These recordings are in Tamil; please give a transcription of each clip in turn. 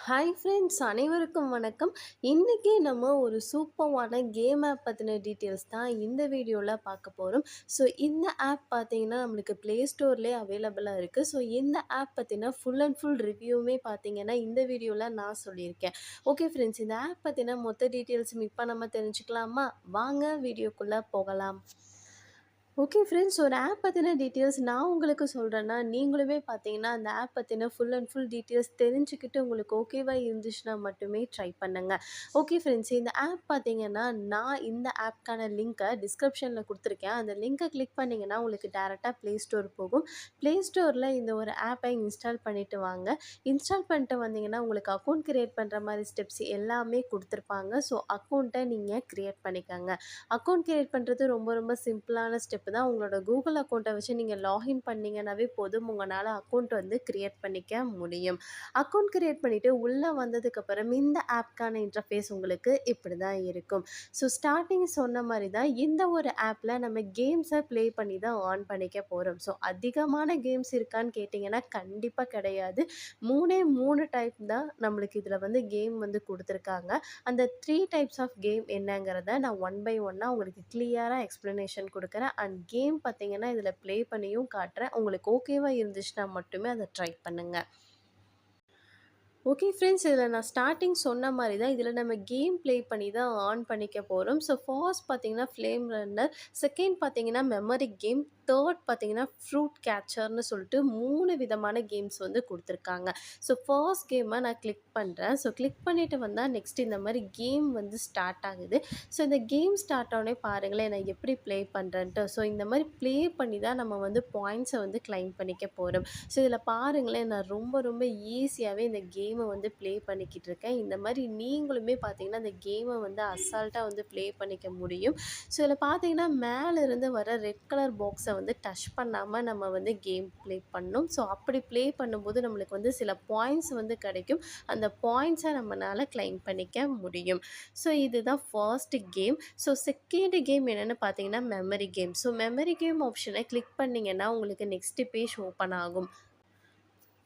ஹாய் ஃப்ரெண்ட்ஸ், அனைவருக்கும் வணக்கம். இன்றைக்கி நம்ம ஒரு சூப்பரான கேம் ஆப் பற்றின டீட்டெயில்ஸ் தான் இந்த வீடியோவில் பார்க்க போகிறோம். ஸோ இந்த ஆப் பார்த்தீங்கன்னா நம்மளுக்கு ப்ளே ஸ்டோர்லேயே அவைலபிளாக இருக்குது. ஸோ இந்த ஆப் பற்றின ஃபுல் அண்ட் ஃபுல் ரிவ்யூவுமே பார்த்தீங்கன்னா இந்த வீடியோவில் நான் சொல்லியிருக்கேன். ஓகே ஃப்ரெண்ட்ஸ், இந்த ஆப் பற்றின மொத்த டீட்டெயில்ஸும் இப்போ நம்ம தெரிஞ்சுக்கலாமா? வாங்க வீடியோக்குள்ளே போகலாம். ஓகே ஃப்ரெண்ட்ஸ், ஒரு ஆப் பற்றின டீட்டெயில்ஸ் நான் உங்களுக்கு சொல்கிறேன்னா, நீங்களுமே பார்த்தீங்கன்னா அந்த ஆப் பற்றின ஃபுல் அண்ட் ஃபுல் டீட்டெயில்ஸ் தெரிஞ்சுக்கிட்டு உங்களுக்கு ஓகேவா இருந்துச்சுன்னா மட்டுமே ட்ரை பண்ணுங்கள். ஓகே ஃப்ரெண்ட்ஸ், இந்த ஆப் பார்த்தீங்கன்னா நான் இந்த ஆப்க்கான லிங்க்கை டிஸ்கிரிப்ஷனில் கொடுத்துருக்கேன். அந்த லிங்க்கை கிளிக் பண்ணிங்கன்னா உங்களுக்கு டேரெக்டாக ப்ளே ஸ்டோர் போகும். ப்ளே ஸ்டோரில் இந்த ஒரு ஆப்பை இன்ஸ்டால் பண்ணிவிட்டு வாங்க. இன்ஸ்டால் பண்ணிட்டு வந்தீங்கன்னா உங்களுக்கு அக்கௌண்ட் க்ரியேட் பண்ணுற மாதிரி ஸ்டெப்ஸ் எல்லாமே கொடுத்துருப்பாங்க. ஸோ அக்கௌண்ட்டை நீங்கள் க்ரியேட் பண்ணிக்கோங்க. அக்கௌண்ட் க்ரியேட் பண்ணுறது ரொம்ப ரொம்ப சிம்பிளான ஸ்டெப் தான். உங்களோட கூகுள் அக்கௌண்ட்டை வச்சு நீங்கள் லாகின் பண்ணிங்கன்னாவே போதும், உங்களால் அக்கௌண்ட் வந்து க்ரியேட் பண்ணிக்க முடியும். அக்கௌண்ட் க்ரியேட் பண்ணிவிட்டு உள்ளே வந்ததுக்கப்புறம் இந்த ஆப்க்கான இன்டர்ஃபேஸ் உங்களுக்கு இப்படி தான் இருக்கும். ஸோ ஸ்டார்டிங் சொன்ன மாதிரி தான் இந்த ஒரு ஆப்பில் நம்ம கேம்ஸை ப்ளே பண்ணி தான் ஆன் பண்ணிக்க போகிறோம். ஸோ அதிகமான கேம்ஸ் இருக்கான்னு கேட்டிங்கன்னா கண்டிப்பாக கிடையாது. 3 டைப் தான் நம்மளுக்கு இதில் வந்து கேம் வந்து கொடுத்துருக்காங்க. அந்த 3 டைப்ஸ் ஆஃப் கேம் என்னங்கிறத நான் ஒன் பை ஒன்னாக உங்களுக்கு கிளியராக எக்ஸ்ப்ளனேஷன் கொடுக்குறேன். அண்ட் கேம் பார்த்தீங்கன்னா இதில் ப்ளே பண்ணியும் காட்டுறேன். உங்களுக்கு ஓகேவா இருந்துச்சுன்னா மட்டுமே அதை ட்ரை பண்ணுங்கள். ஓகே ஃப்ரெண்ட்ஸ், இதில் நான் ஸ்டார்டிங் சொன்ன மாதிரி தான் இதில் நம்ம கேம் ப்ளே பண்ணி தான் ஆன் பண்ணிக்க போகிறோம். ஸோ ஃபர்ஸ்ட் பார்த்தீங்கன்னா ஃப்ளேம் ரன்னர், செகண்ட் பார்த்தீங்கன்னா மெமரி கேம், தேர்ட் பார்த்தீங்கன்னா ஃப்ரூட் கேச்சர்னு சொல்லிட்டு 3 விதமான கேம்ஸ் வந்து கொடுத்துருக்காங்க. ஸோ ஃபர்ஸ்ட் கேமை நான் கிளிக் பண்ணுறேன். ஸோ கிளிக் பண்ணிவிட்டு வந்தால் நெக்ஸ்ட் இந்த மாதிரி கேம் வந்து ஸ்டார்ட் ஆகுது. ஸோ இந்த கேம் ஸ்டார்ட் ஆனே பாருங்களேன் நான் எப்படி ப்ளே பண்ணுறேன்ட்டு. ஸோ இந்த மாதிரி ப்ளே பண்ணி தான் நம்ம வந்து பாயிண்ட்ஸை வந்து கிளைம் பண்ணிக்க போகிறோம். ஸோ இதில் பாருங்களேன் நான் ரொம்ப ரொம்ப ஈஸியாகவே இந்த கேமை வந்து ப்ளே பண்ணிக்கிட்டு இருக்கேன். இந்த மாதிரி நீங்களுமே பார்த்தீங்கன்னா இந்த கேமை வந்து அசால்ட்டாக வந்து ப்ளே பண்ணிக்க முடியும். ஸோ இதில் பார்த்தீங்கன்னா மேலேருந்து வர ரெட் கலர் பாக்ஸை வந்து டச் பண்ணாமல் நம்ம வந்து கேம் ப்ளே பண்ணணும். ஸோ அப்படி ப்ளே பண்ணும்போது நம்மளுக்கு வந்து சில பாயிண்ட்ஸ் வந்து கிடைக்கும். அந்த பாயிண்ட்ஸை நம்மளால் கிளைம் பண்ணிக்க முடியும். ஸோ இதுதான் first game. So second game என்னென்னு பார்த்தீங்கன்னா memory game. So memory game ஆப்ஷனை கிளிக் பண்ணிங்கன்னா உங்களுக்கு நெக்ஸ்ட் பேஜ் ஓப்பன் ஆகும்.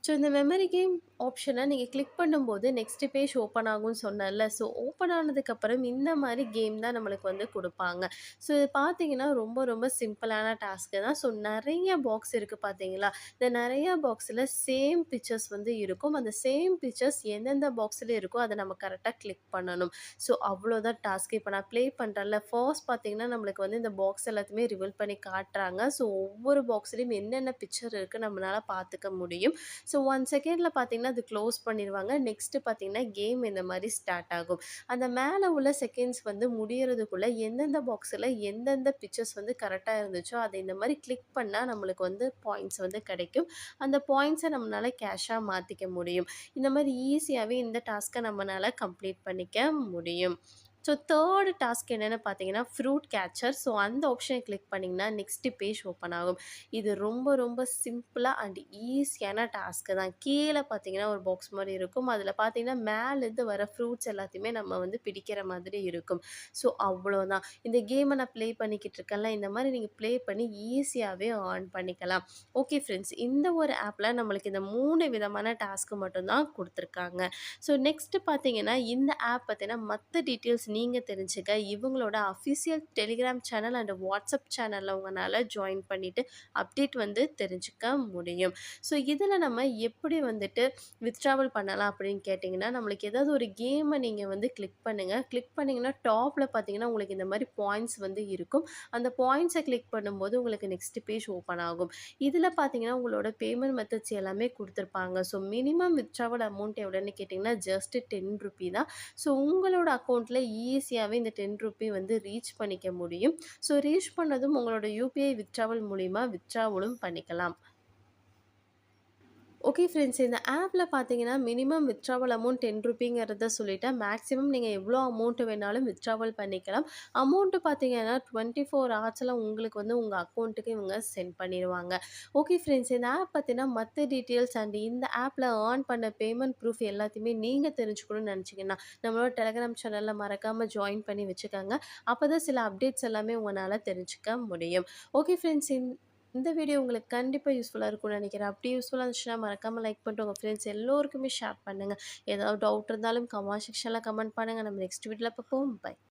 ஸோ இந்த மெமரி கேம் ஆப்ஷனை நீங்கள் கிளிக் பண்ணும்போது நெக்ஸ்ட் பேஜ் ஓப்பன் ஆகும்னு சொன்னேன்ல. ஸோ ஓப்பன் ஆனதுக்கப்புறம் இந்த மாதிரி கேம் தான் நம்மளுக்கு வந்து கொடுப்பாங்க. ஸோ இது பார்த்தீங்கன்னா ரொம்ப ரொம்ப சிம்பிளான டாஸ்க்கு தான். ஸோ நிறைய பாக்ஸ் இருக்குது பார்த்தீங்களா? இந்த நிறையா பாக்ஸில் சேம் பிக்சர்ஸ் வந்து இருக்கும். அந்த சேம் பிக்சர்ஸ் எந்தெந்த பாக்ஸில் இருக்கோ அதை நம்ம கரெக்டாக கிளிக் பண்ணணும். ஸோ அவ்வளோதான் டாஸ்க்கு. இப்போ நான் ப்ளே பண்ணுறேன்ல, ஃபர்ஸ்ட் பார்த்தீங்கன்னா நம்மளுக்கு வந்து இந்த பாக்ஸ் எல்லாத்தையுமே ரிவீல் பண்ணி காட்டுறாங்க. ஸோ ஒவ்வொரு பாக்ஸ்லேயும் என்னென்ன பிக்சர் இருக்குது நம்மளால் பார்த்துக்க முடியும். ஸோ 1 செகண்டில் பார்த்தீங்கன்னா அது க்ளோஸ் பண்ணிடுவாங்க. நெக்ஸ்ட்டு பார்த்தீங்கன்னா கேம் இந்த மாதிரி ஸ்டார்ட் ஆகும். அந்த மேலே உள்ள செகண்ட்ஸ் வந்து முடியறதுக்குள்ளே எந்தெந்த பாக்ஸில் எந்தெந்த பிக்சர்ஸ் வந்து கரெக்டாக இருந்துச்சோ அதை இந்த மாதிரி கிளிக் பண்ணால் நம்மளுக்கு வந்து பாயிண்ட்ஸ் வந்து கிடைக்கும். அந்த பாயிண்ட்ஸை நம்மளால் கேஷாக மாற்றிக்க முடியும். இந்த மாதிரி ஈஸியாகவே இந்த டாஸ்க்கை நம்மளால் கம்ப்ளீட் பண்ணிக்க முடியும். ஸோ தேர்டு டாஸ்க் என்னென்னு பார்த்தீங்கன்னா ஃப்ரூட் கேச்சர். ஸோ அந்த ஆப்ஷனை கிளிக் பண்ணிங்கன்னா நெக்ஸ்ட் பேஜ் ஓப்பன் ஆகும். இது ரொம்ப ரொம்ப சிம்பிளாக அண்ட் ஈஸியான டாஸ்க்கு தான். கீழே பார்த்தீங்கன்னா ஒரு பாக்ஸ் மாதிரி இருக்கும். அதில் பார்த்தீங்கன்னா மேலேருந்து வர ஃப்ரூட்ஸ் எல்லாத்தையுமே நம்ம வந்து பிடிக்கிற மாதிரி இருக்கும். ஸோ அவ்வளோதான். இந்த கேமை நான் ப்ளே பண்ணிக்கிட்டு இருக்கேன்ல, இந்த மாதிரி நீங்கள் ப்ளே பண்ணி ஈஸியாகவே ஆன் பண்ணிக்கலாம். ஓகே ஃப்ரெண்ட்ஸ், இந்த ஒரு ஆப்பில் நம்மளுக்கு இந்த 3 விதமான டாஸ்க்கு மட்டும்தான் கொடுத்துருக்காங்க. ஸோ நெக்ஸ்ட்டு பார்த்தீங்கன்னா இந்த ஆப் பற்றின மற்ற டீட்டெயில்ஸ் நீங்கள் தெரிஞ்சுக்க இவங்களோட official Telegram channel and WhatsApp சேனலில் உங்களால் ஜாயின் பண்ணிவிட்டு அப்டேட் வந்து தெரிஞ்சுக்க முடியும். ஸோ இதில் நம்ம எப்படி வந்துட்டு வித்ட்ராவல் பண்ணலாம் அப்படின்னு கேட்டிங்கன்னா, நம்மளுக்கு ஏதாவது ஒரு கேமை நீங்கள் வந்து கிளிக் பண்ணுங்கள். கிளிக் பண்ணிங்கன்னா டாப்பில் பார்த்தீங்கன்னா உங்களுக்கு இந்த மாதிரி பாயிண்ட்ஸ் வந்து இருக்கும். அந்த பாயிண்ட்ஸை கிளிக் பண்ணும்போது உங்களுக்கு நெக்ஸ்ட் பேஜ் ஓப்பன் ஆகும். இதில் பார்த்தீங்கன்னா உங்களோட பேமெண்ட் மெத்தட்ஸ் எல்லாமே கொடுத்துருப்பாங்க. ஸோ மினிமம் வித்ட்ராவல் அமௌண்ட் எவ்வளோன்னு கேட்டிங்கன்னா ஜஸ்ட் 10 ரூபி தான். ஸோ உங்களோட அக்கௌண்ட்டில் ஈஸியாகவே இந்த 10 ரூபி வந்து ரீச் பண்ணிக்க முடியும். ஸோ ரீச் பண்ணதும் உங்களோட யூபிஐ வித்ட்ராவல் மூலிமா வித்ட்ராவலும் பண்ணிக்கலாம். ஓகே ஃப்ரெண்ட்ஸ், இந்த ஆப்பில் பார்த்தீங்கன்னா மினிமம் வித்ட்ராவல் அமௌண்ட் 10 ரூபிங்கிறத சொல்லிட்டேன். மேக்ஸிமம் நீங்கள் எவ்வளோ அமௌண்ட் வேணாலும் வித்ட்ராவல் பண்ணிக்கலாம். அமௌண்ட்டு பார்த்தீங்கன்னா 24 ஹவர்ஸில் உங்களுக்கு வந்து உங்கள் அக்கௌண்ட்டுக்கு இவங்க சென்ட் பண்ணிடுவாங்க. ஓகே ஃப்ரெண்ட்ஸ், இந்த ஆப் பற்றின மற்ற டீட்டெயில்ஸ் அண்ட் இந்த ஆப்பில் ஏர்ன் பண்ண பேமெண்ட் ப்ரூஃப் எல்லாத்தையுமே நீங்கள் தெரிஞ்சுக்கணும்னு நினச்சிங்கன்னா நம்மளோட டெலிகிராம் சேனலில் மறக்காமல் ஜாயின் பண்ணி வச்சுக்கோங்க. அப்போ தான் சில அப்டேட்ஸ் எல்லாமே உங்களால் தெரிஞ்சுக்க முடியும். ஓகே ஃப்ரெண்ட்ஸ், இந்த வீடியோ உங்களுக்கு கண்டிப்பா யூஸ்ஃபுல்லா இருக்கும்னு நினைக்கிறேன். அப்படி யூஸ்ஃபுல்லா இருந்துச்சுன்னா மறக்காம லைக் பண்ணிட்டு உங்க ஃப்ரெண்ட்ஸ் எல்லோருக்குமே ஷேர் பண்ணுங்க. ஏதாவது டவுட் இருந்தாலும் கமெண்ட் செக்ஷன்ல கமெண்ட் பண்ணுங்க. நம்ம நெக்ஸ்ட் வீடியோல பார்ப்போம். பை.